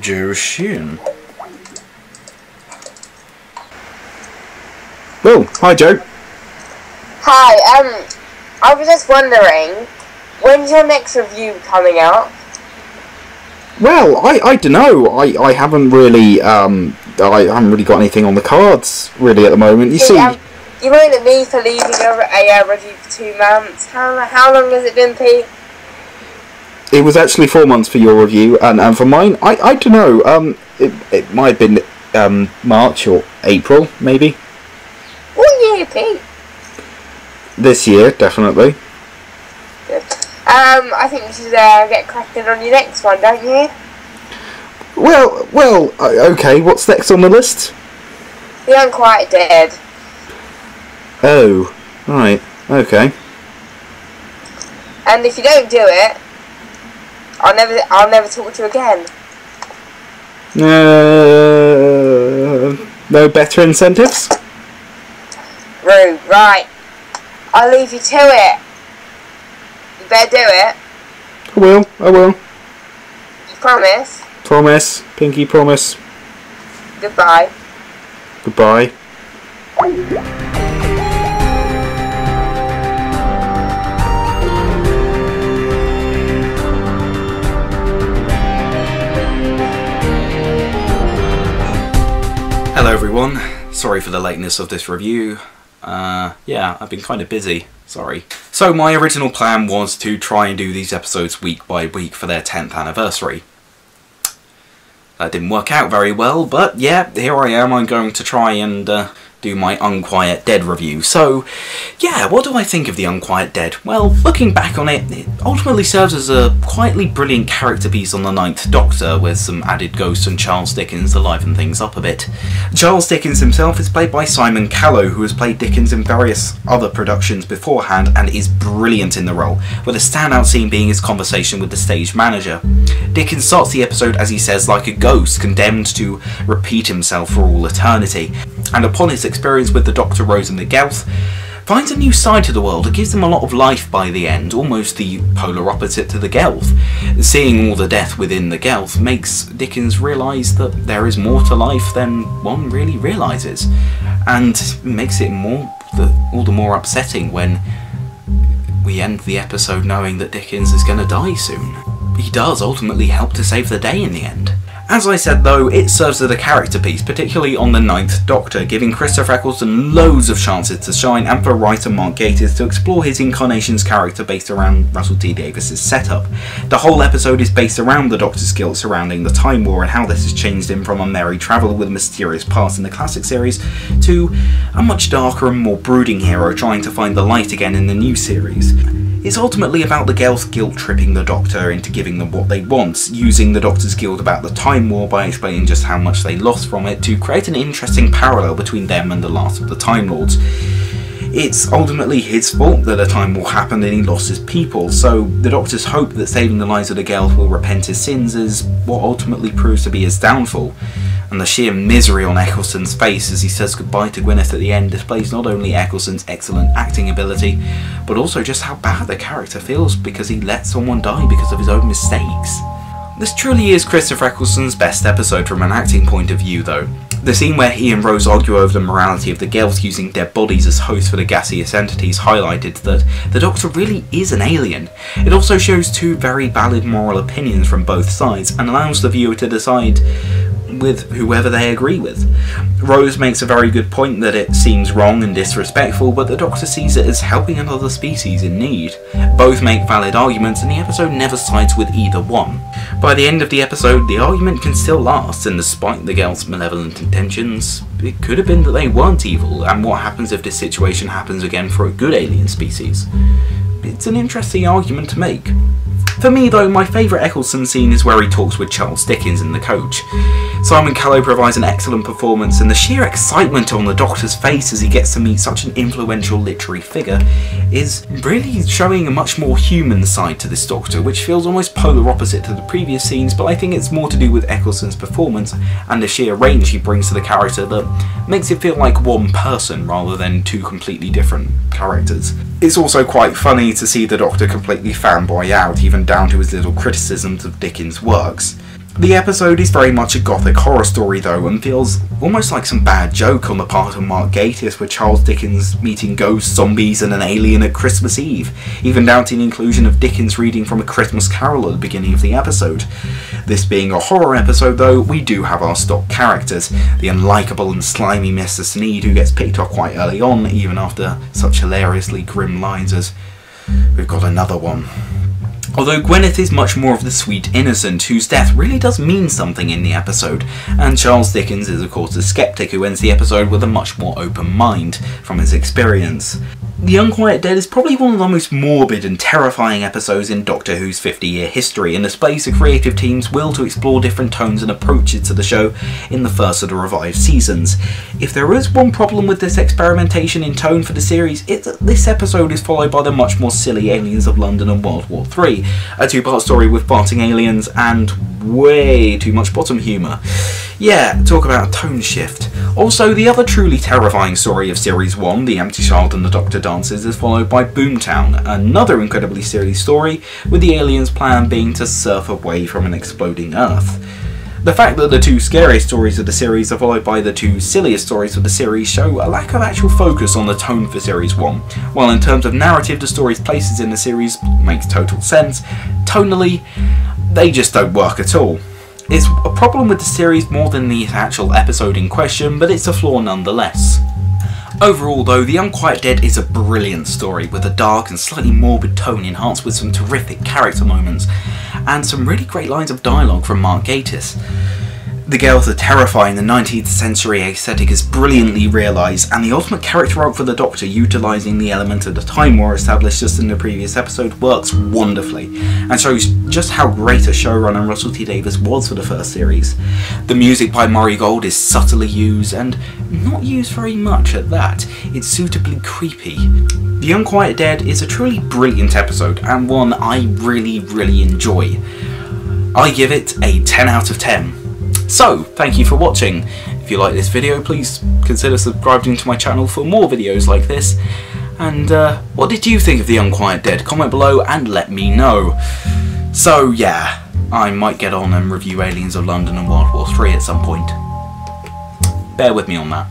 Joe Sheehan. Oh, hi Joe. Hi, I was just wondering, when's your next review coming out? Well, I don't know. I haven't really got anything on the cards really at the moment. You see, you moaned at me for leaving a review for 2 months. How long has it been, Pete? it was actually 4 months for your review, and for mine, I don't know. It might have been March or April, maybe. What year, Pete? This year, definitely. Good. I think you should get cracking on your next one, don't you? Well, okay, what's next on the list? The Unquiet Dead. Oh, right, okay. And if you don't do it, I'll never talk to you again. No better incentives? Rude, right. I'll leave you to it. You better do it. I will. You promise? Promise, pinky promise. Goodbye. Goodbye. Hello everyone, sorry for the lateness of this review. Yeah, I've been kind of busy, sorry. So my original plan was to try and do these episodes week by week for their 10th anniversary. That didn't work out very well, but yeah, here I am. I'm going to try and do my Unquiet Dead review. So, yeah, what do I think of the Unquiet Dead? Well, looking back on it, it ultimately serves as a quietly brilliant character piece on the Ninth Doctor, with some added ghosts and Charles Dickens to liven things up a bit. Charles Dickens himself is played by Simon Callow, who has played Dickens in various other productions beforehand and is brilliant in the role, with a standout scene being his conversation with the stage manager. Dickens starts the episode, as he says, like a ghost, condemned to repeat himself for all eternity, and upon his experience with the Doctor, Rose and the Gelth, finds a new side to the world that gives him a lot of life by the end, almost the polar opposite to the Gelth. Seeing all the death within the Gelth makes Dickens realise that there is more to life than one really realises, and makes it all the more upsetting when we end the episode knowing that Dickens is going to die soon. He does ultimately help to save the day in the end. As I said though, it serves as a character piece, particularly on the Ninth Doctor, giving Christopher Eccleston loads of chances to shine, and for writer Mark Gatiss to explore his incarnation's character based around Russell T Davies' setup. The whole episode is based around the Doctor's guilt surrounding the Time War and how this has changed him from a merry traveller with a mysterious past in the classic series to a much darker and more brooding hero trying to find the light again in the new series. It's ultimately about the Gelth guilt-tripping the Doctor into giving them what they want, using the Doctor's guilt about the Time War by explaining just how much they lost from it to create an interesting parallel between them and the last of the Time Lords. It's ultimately his fault that a Time War happened and he lost his people, so the Doctor's hope that saving the lives of the Gelth will repent his sins is what ultimately proves to be his downfall. And the sheer misery on Eccleston's face as he says goodbye to Gwyneth at the end displays not only Eccleston's excellent acting ability, but also just how bad the character feels because he let someone die because of his own mistakes. This truly is Christopher Eccleston's best episode from an acting point of view though. The scene where he and Rose argue over the morality of the Gelth using dead bodies as hosts for the gaseous entities highlighted that the Doctor really is an alien. It also shows two very valid moral opinions from both sides and allows the viewer to decide with whoever they agree with. Rose makes a very good point that it seems wrong and disrespectful, but the Doctor sees it as helping another species in need. Both make valid arguments and the episode never sides with either one. By the end of the episode, the argument can still last, and despite the Gelth's malevolent intentions, it could have been that they weren't evil, and what happens if this situation happens again for a good alien species? It's an interesting argument to make. For me though, my favourite Eccleston scene is where he talks with Charles Dickens in the coach. Simon Callow provides an excellent performance, and the sheer excitement on the Doctor's face as he gets to meet such an influential literary figure is really showing a much more human side to this Doctor, which feels almost polar opposite to the previous scenes, but I think it's more to do with Eccleston's performance and the sheer range he brings to the character that makes it feel like one person rather than two completely different characters. It's also quite funny to see the Doctor completely fanboy out, even down to his little criticisms of Dickens' works. The episode is very much a gothic horror story though, and feels almost like some bad joke on the part of Mark Gatiss with Charles Dickens meeting ghosts, zombies and an alien at Christmas Eve, even down to the inclusion of Dickens reading from A Christmas Carol at the beginning of the episode. This being a horror episode though, we do have our stock characters, the unlikable and slimy Mr. Sneed, who gets picked up quite early on, even after such hilariously grim lines as, "We've got another one." Although Gwyneth is much more of the sweet innocent, whose death really does mean something in the episode, and Charles Dickens is of course a skeptic who ends the episode with a much more open mind from his experience. The Unquiet Dead is probably one of the most morbid and terrifying episodes in Doctor Who's 50-year history, and displays the creative team's will to explore different tones and approaches to the show in the first of the revived seasons. If there is one problem with this experimentation in tone for the series, it's that this episode is followed by the much more silly Aliens of London and World War III, a two-part story with farting aliens and way too much bottom humour. Yeah, talk about a tone shift. Also, the other truly terrifying story of Series 1, The Empty Child and the Doctor Dances, is followed by Boomtown, another incredibly silly story, with the aliens' plan being to surf away from an exploding Earth. The fact that the two scariest stories of the series are followed by the two silliest stories of the series show a lack of actual focus on the tone for Series 1, while in terms of narrative the story's places in the series makes total sense, tonally, they just don't work at all. It's a problem with the series more than the actual episode in question, but it's a flaw nonetheless. Overall though, The Unquiet Dead is a brilliant story with a dark and slightly morbid tone enhanced with some terrific character moments, and some really great lines of dialogue from Mark Gatiss. The girls are terrifying, the 19th century aesthetic is brilliantly realised, and the ultimate character arc for the Doctor, utilising the element of the Time War established just in the previous episode, works wonderfully, and shows just how great a showrunner Russell T Davies was for the first series. The music by Murray Gold is subtly used, and not used very much at that. It's suitably creepy. The Unquiet Dead is a truly brilliant episode, and one I really enjoy. I give it a 10 out of 10. So, thank you for watching. If you like this video, please consider subscribing to my channel for more videos like this. And what did you think of The Unquiet Dead? Comment below and let me know. So yeah, I might get on and review Aliens of London and World War III at some point. Bear with me on that.